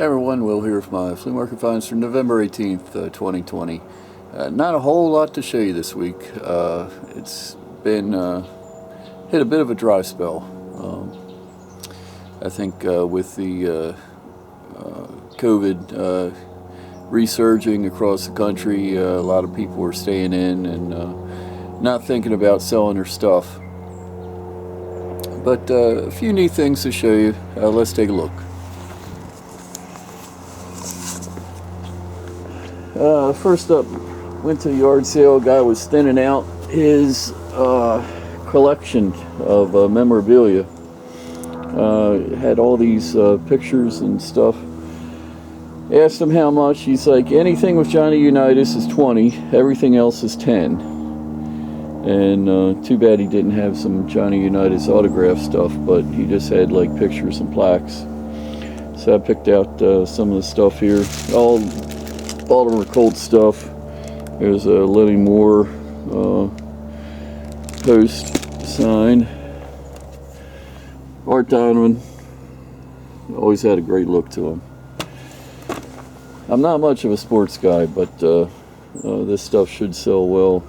Hey everyone, Will here with my flea market finds for November 18th, 2020. Not a whole lot to show you this week. It's been hit a bit of a dry spell. I think with the COVID resurging across the country, a lot of people are staying in and not thinking about selling their stuff. But a few neat things to show you. Let's take a look. First up, went to the yard sale. Guy was thinning out his collection of memorabilia. Had all these pictures and stuff. Asked him how much. He's like, anything with Johnny Unitas is 20, everything else is 10. And too bad he didn't have some Johnny Unitas autograph stuff, but he just had like pictures and plaques. So I picked out some of the stuff here. All Baltimore Colts stuff. There's a Lenny Moore post sign. Art Donovan always had a great look to him. I'm not much of a sports guy, but this stuff should sell well.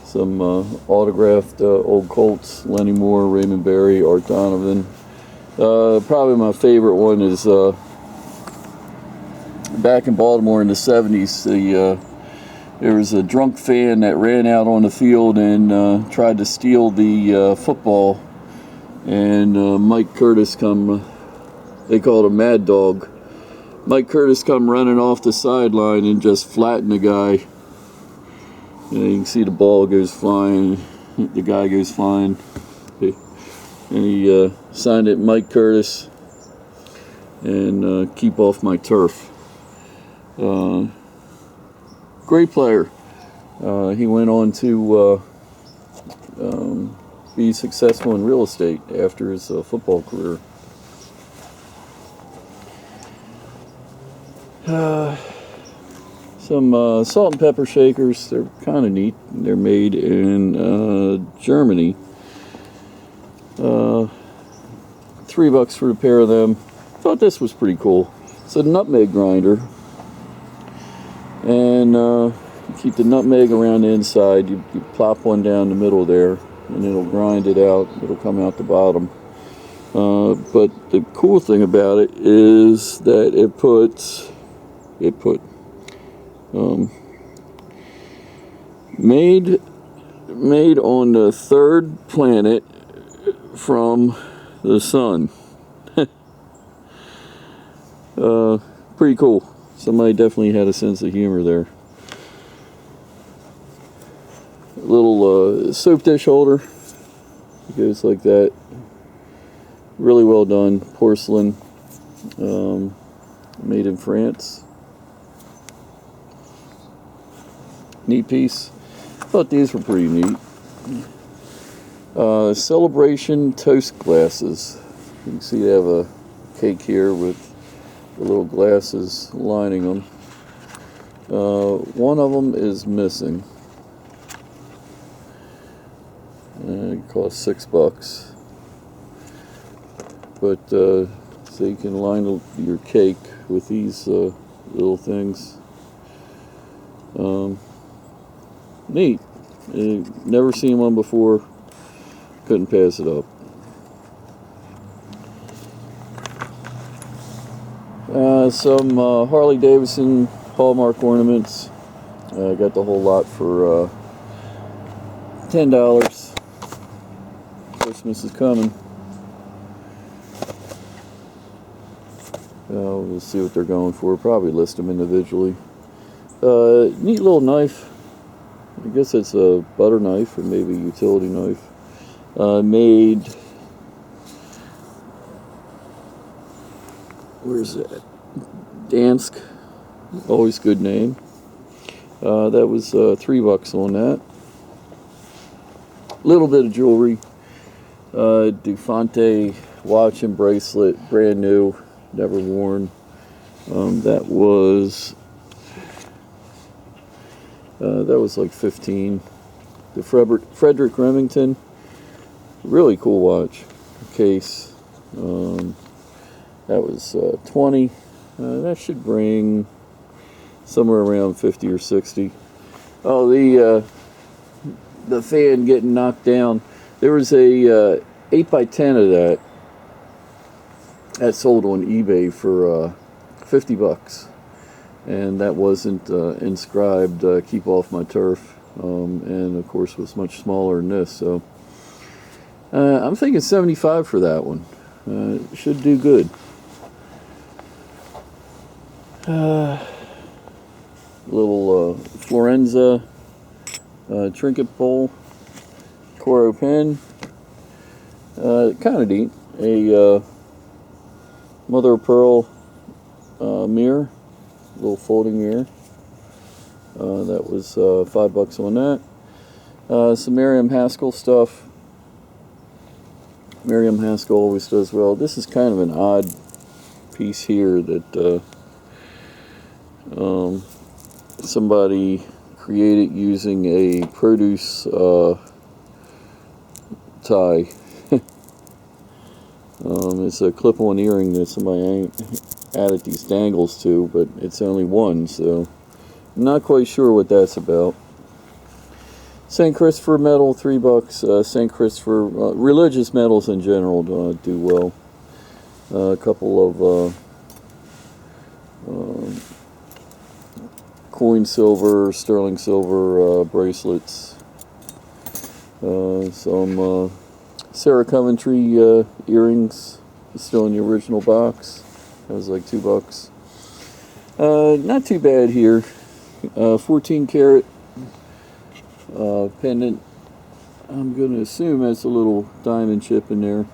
Some autographed old Colts, Lenny Moore, Raymond Berry, Art Donovan. Probably my favorite one is back in Baltimore in the 70s, there was a drunk fan that ran out on the field and tried to steal the football, and Mike Curtis they called him Mad Dog. Mike Curtis come running off the sideline and just flattened the guy. And you can see the ball goes flying, the guy goes flying, and he signed it Mike Curtis and keep off my turf. Great player. He went on to be successful in real estate after his football career. Some salt and pepper shakers. They're kind of neat. They're made in Germany. $3 for a pair of them. Thought this was pretty cool. It's a Nutmeg Grinder. And you keep the nutmeg around the inside. You plop one down the middle there, and it'll grind it out. It'll come out the bottom. But the cool thing about it is that it put made on the third planet from the sun. Pretty cool. Somebody definitely had a sense of humor there. A little soap dish holder. It goes like that. Really well done. Porcelain. Made in France. Neat piece. Thought these were pretty neat. Celebration toast glasses. You can see they have a cake here with the little glasses lining them. One of them is missing. It costs $6. But so you can line your cake with these little things. Neat. Never seen one before. Couldn't pass it up. Some Harley-Davidson Hallmark ornaments. I got the whole lot for $10. Christmas is coming. We'll see what they're going for. Probably list them individually. Neat little knife. I guess it's a butter knife or maybe a utility knife. Made. Where's that? Dansk. Always good name. That was $3 on that. Little bit of jewelry. Dufonte watch and bracelet, brand new, never worn. That was like 15. The Frederick Remington, really cool watch, case. That was 20. That should bring somewhere around 50 or 60. Oh, the fan getting knocked down. There was a 8x10 of that sold on eBay for $50, and that wasn't inscribed "Keep Off My Turf," and of course was much smaller than this. So I'm thinking 75 for that one. Should do good. Little Florenza trinket bowl, Coro pen, kind of neat. A mother of pearl mirror, little folding mirror. That was $5 on that. Some Miriam Haskell stuff. Miriam Haskell always does well. This is kind of an odd piece here that somebody created using a produce tie. It's a clip-on earring that somebody added these dangles to, but it's only one, so I'm not quite sure what that's about. St. Christopher medal, $3. St. Christopher, religious medals in general do well. A couple of coin silver, sterling silver bracelets. Some Sarah Coventry earrings, still in the original box. That was like $2. Not too bad here. 14 karat pendant. I'm going to assume that's a little diamond chip in there.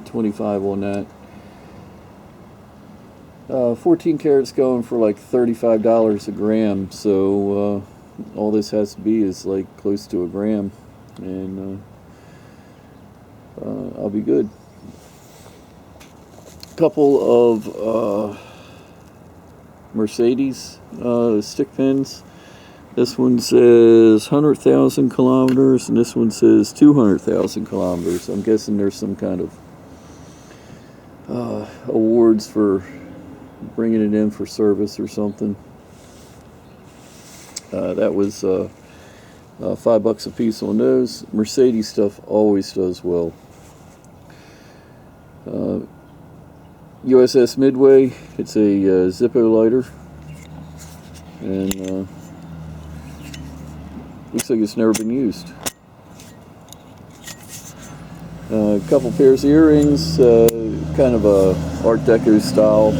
25 on that. 14 carats going for like $35 a gram, so all this has to be is like close to a gram, and I'll be good. Couple of Mercedes stick pins. This one says 100,000 kilometers, and this one says 200,000 kilometers. I'm guessing there's some kind of awards for bringing it in for service or something. That was $5 a piece on those. Mercedes stuff always does well. USS Midway, it's a Zippo lighter, and looks like it's never been used. A couple pairs of earrings, kind of a Art Deco style.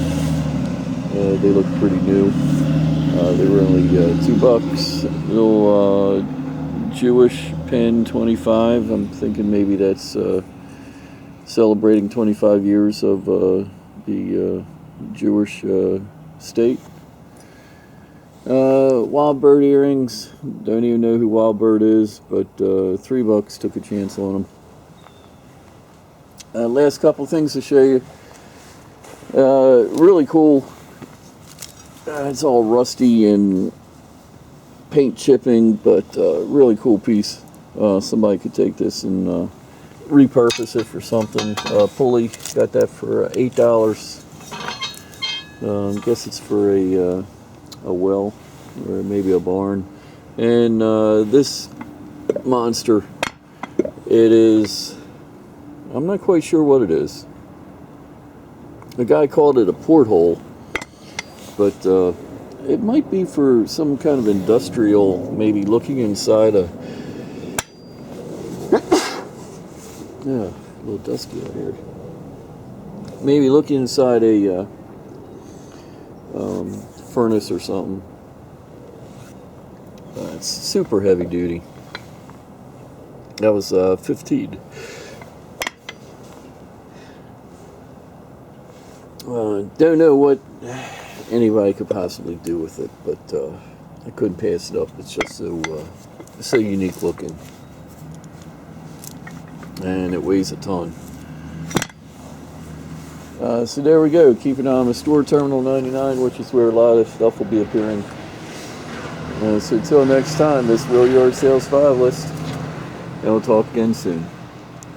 They look pretty new. They were only $2. Little Jewish pin, 25. I'm thinking maybe that's celebrating 25 years of the Jewish state. Wild Bird earrings. Don't even know who Wild Bird is, but $3. Took a chance on them. Last couple things to show you. Really cool. It's all rusty and paint chipping, but really cool piece. Somebody could take this and repurpose it for something. Pulley, got that for $8. I guess it's for a well or maybe a barn. And this monster, it is, I'm not quite sure what it is. The guy called it a porthole, but it might be for some kind of industrial, maybe looking inside a, yeah, a little dusty out here. Maybe looking inside a furnace or something. It's super heavy duty. That was 15. Don't know what anybody could possibly do with it, but I couldn't pass it up. It's just so unique looking, and it weighs a ton. So there we go. Keep an eye on the store, Terminal 99, which is where a lot of stuff will be appearing. So until next time, this Real Yard Sales 5 List, and we'll talk again soon.